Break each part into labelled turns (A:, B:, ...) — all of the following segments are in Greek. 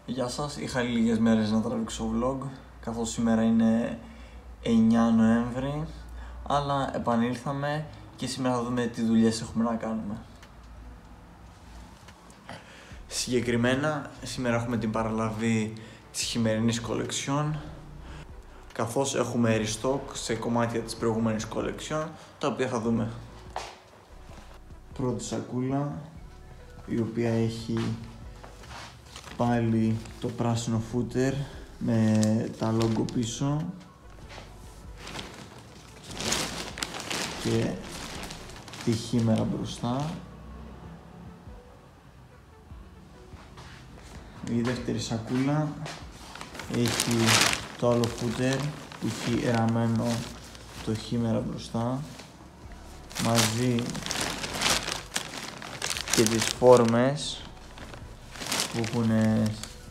A: Γεια σας, είχα λίγες μέρες να τραβήξω vlog, καθώς σήμερα είναι 9 Νοέμβρη, αλλά επανήλθαμε και σήμερα θα δούμε τι δουλειές έχουμε να κάνουμε. Συγκεκριμένα, σήμερα έχουμε την παραλαβή της χειμερινής κολεξιόν, καθώς έχουμε restock σε κομμάτια της προηγούμενης κολεξιόν, τα οποία θα δούμε. Πρώτη σακούλα, η οποία έχει πάλι το πράσινο footer με τα logo πίσω και τη χήμερα μπροστά. Η δεύτερη σακούλα έχει το άλλο footer που έχει ραμμένο το χήμερα μπροστά μαζί και τις φόρμες που έχουν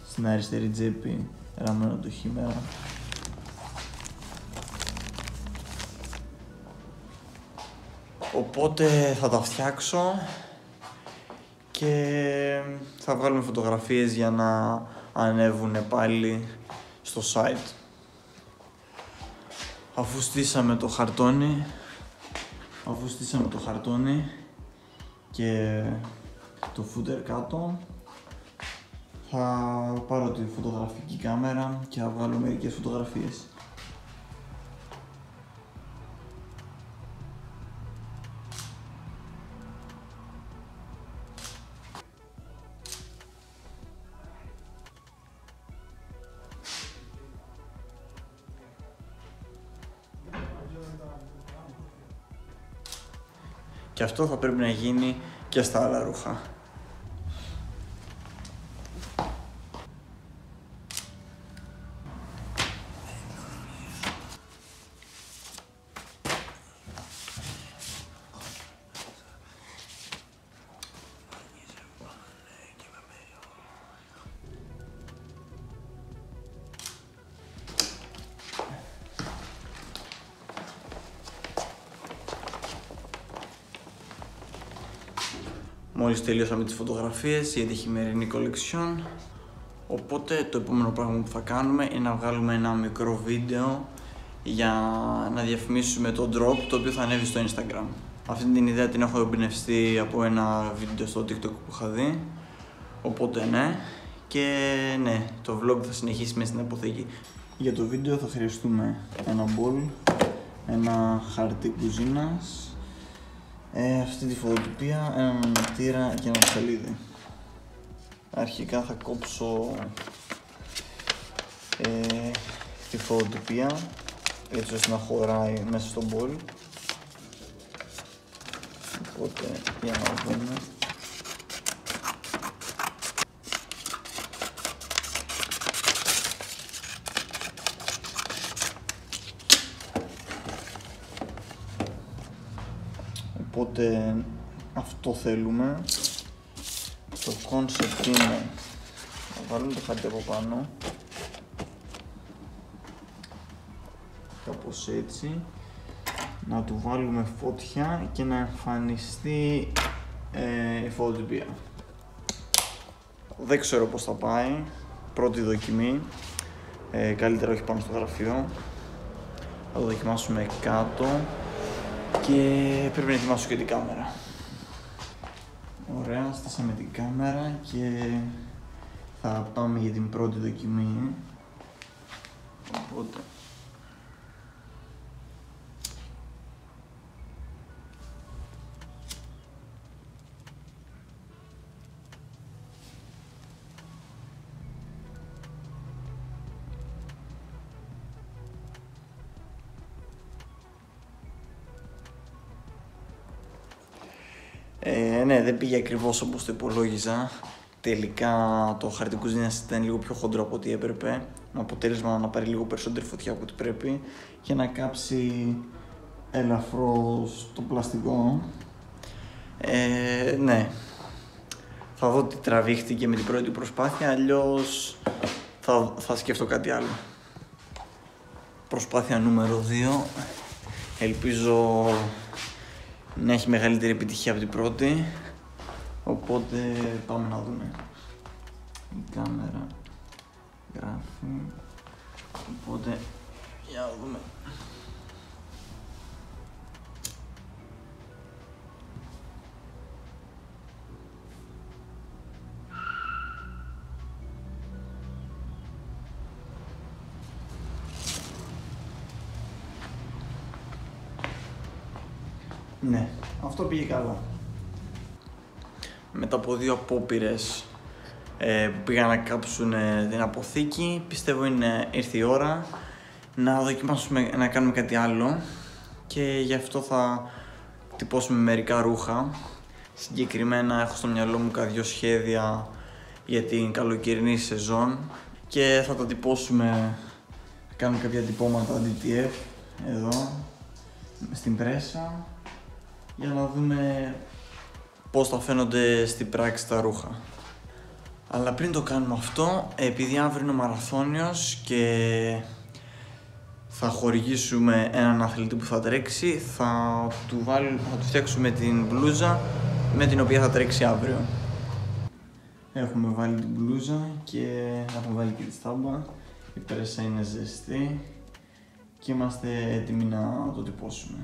A: στην αριστερή τσέπη ραμμένο το χήμερα. Οπότε θα τα φτιάξω και θα βγάλουμε φωτογραφίες για να ανέβουν πάλι στο site. Αφού στήσαμε το χαρτόνι και το footer κάτω, θα πάρω τη φωτογραφική κάμερα και θα βγάλω μερικές φωτογραφίες. Και αυτό θα πρέπει να γίνει και στα άλλα ρούχα. Μόλις τελειώσαμε τις φωτογραφίες για τη χειμερινή κολεξιόν, οπότε το επόμενο πράγμα που θα κάνουμε είναι να βγάλουμε ένα μικρό βίντεο για να διαφημίσουμε το drop, το οποίο θα ανέβει στο Instagram. Αυτή την ιδέα την έχω εμπνευστεί από ένα βίντεο στο TikTok που είχα δει, οπότε ναι, και ναι, το vlog θα συνεχίσει μέσα στην αποθήκη. Για το βίντεο θα χρειαστούμε ένα μπολ, ένα χαρτί κουζίνας, αυτή τη φωτοτυπία, ένα αναπτήρα και ένα ψαλίδι. Αρχικά θα κόψω τη φωτοτυπία έτσι ώστε να χωράει μέσα στο μπολ. Οπότε για να δούμε. Οπότε αυτό θέλουμε. Το concept είναι να βάλουμε το χαρτί από πάνω, κάπως έτσι, να του βάλουμε φώτια και να εμφανιστεί η φωτοτυπία. Δεν ξέρω πώς θα πάει, πρώτη δοκιμή, καλύτερα όχι πάνω στο γραφείο. Θα το δοκιμάσουμε κάτω και πρέπει να ετοιμάσω και την κάμερα. Ωραία, στήσαμε την κάμερα και θα πάμε για την πρώτη δοκιμή. Οπότε ναι, δεν πήγε ακριβώς όπως το υπολόγιζα. Τελικά το χαρτί κουζίνας ήταν λίγο πιο χοντρό από ό,τι έπρεπε. Με αποτέλεσμα να πάρει λίγο περισσότερη φωτιά από ό,τι πρέπει και να κάψει ελαφρώς το πλαστικό. Ναι, θα δω τι τραβήχτηκε με την πρώτη προσπάθεια, αλλιώς θα σκεφτώ κάτι άλλο. Προσπάθεια νούμερο 2. Ελπίζω να έχει μεγαλύτερη επιτυχία από την πρώτη, οπότε πάμε να δούμε. Η κάμερα Οπότε, για να δούμε. Ναι, αυτό πήγε καλά. Μετά από 2 απόπειρες που πήγαν να κάψουν την αποθήκη, πιστεύω ήρθε η ώρα να δοκιμάσουμε να κάνουμε κάτι άλλο και γι' αυτό θα τυπώσουμε μερικά ρούχα. Συγκεκριμένα έχω στο μυαλό μου κάποια σχέδια για την καλοκαιρινή σεζόν και θα τα τυπώσουμε, κάνουμε κάποια τυπώματα DTF εδώ στην πρέσα για να δούμε πώς θα φαίνονται στην πράξη τα ρούχα. Αλλά πριν το κάνουμε αυτό, επειδή αύριο είναι ο μαραθώνιος και θα χορηγήσουμε έναν αθλητή που θα τρέξει, θα του φτιάξουμε την μπλούζα με την οποία θα τρέξει αύριο. Έχουμε βάλει την μπλούζα και έχουμε βάλει και τη στάμπα. Η πρέσα είναι ζεστή και είμαστε έτοιμοι να το τυπώσουμε.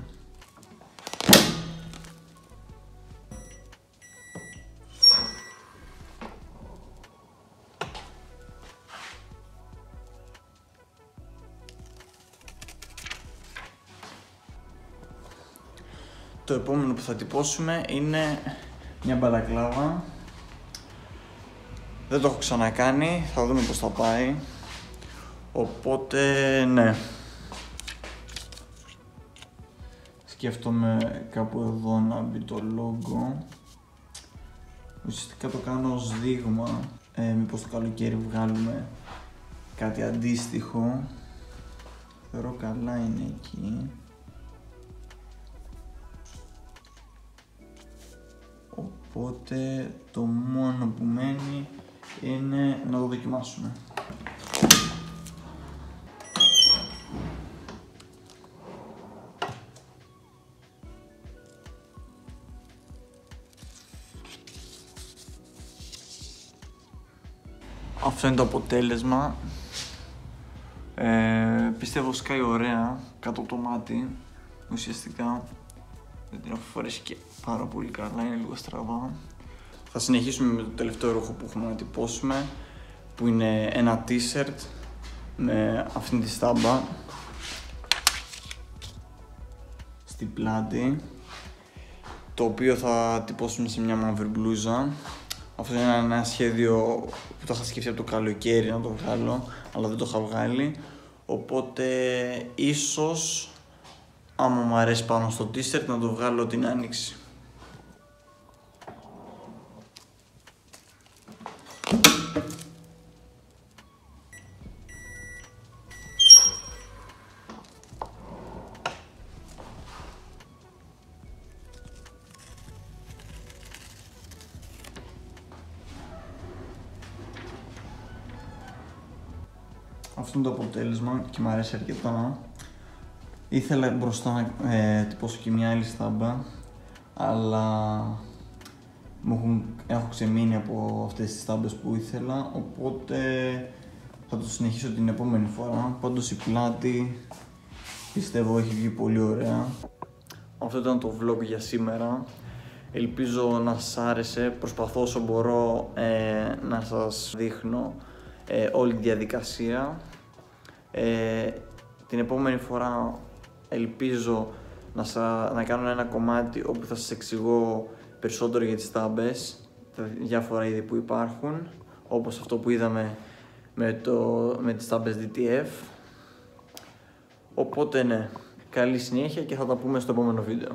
A: Το επόμενο που θα τυπώσουμε είναι μια μπαλακλάβα. Δεν το έχω ξανακάνει, θα δούμε πώς θα πάει. Οπότε ναι. Σκέφτομαι κάπου εδώ να μπει το logo. Ουσιαστικά το κάνω ως δείγμα. Μήπως το καλοκαίρι βγάλουμε κάτι αντίστοιχο. Θεωρώ καλά είναι εκεί. Οπότε το μόνο που μένει είναι να το δοκιμάσουμε. Αυτό είναι το αποτέλεσμα. Πιστεύω σκάει ωραία κάτω από το μάτι. Ουσιαστικά δεν την έχω φορέσει και πάρα πολύ καλά, είναι λίγο στραβά. Θα συνεχίσουμε με το τελευταίο ρούχο που έχουμε να τυπώσουμε, που είναι ένα t-shirt με αυτήν τη στάμπα στην πλάτη, το οποίο θα τυπώσουμε σε μια μαύρη μπλούζα. Αυτό είναι ένα σχέδιο που το είχα σκεφτεί από το καλοκαίρι να το βγάλω, αλλά δεν το είχα βγάλει, οπότε ίσως άμα μου αρέσει πάνω στο t-shirt να το βγάλω την άνοιξη. Αυτό είναι το αποτέλεσμα και μου αρέσει αρκετά. Ήθελα μπροστά να τυπώσω και μια άλλη στάμπα, αλλά έχω ξεμείνει από αυτές τις στάμπες που ήθελα, οπότε θα το συνεχίσω την επόμενη φορά. Πάντως η πλάτη πιστεύω έχει βγει πολύ ωραία. Αυτό ήταν το vlog για σήμερα. Ελπίζω να σας άρεσε. Προσπαθώ όσο μπορώ να σας δείχνω όλη τη διαδικασία. Την επόμενη φορά ελπίζω να κάνω ένα κομμάτι όπου θα σας εξηγώ περισσότερο για τις στάμπες, τα διάφορα είδη που υπάρχουν, όπως αυτό που είδαμε με τις στάμπες DTF. Οπότε ναι, καλή συνέχεια και θα τα πούμε στο επόμενο βίντεο.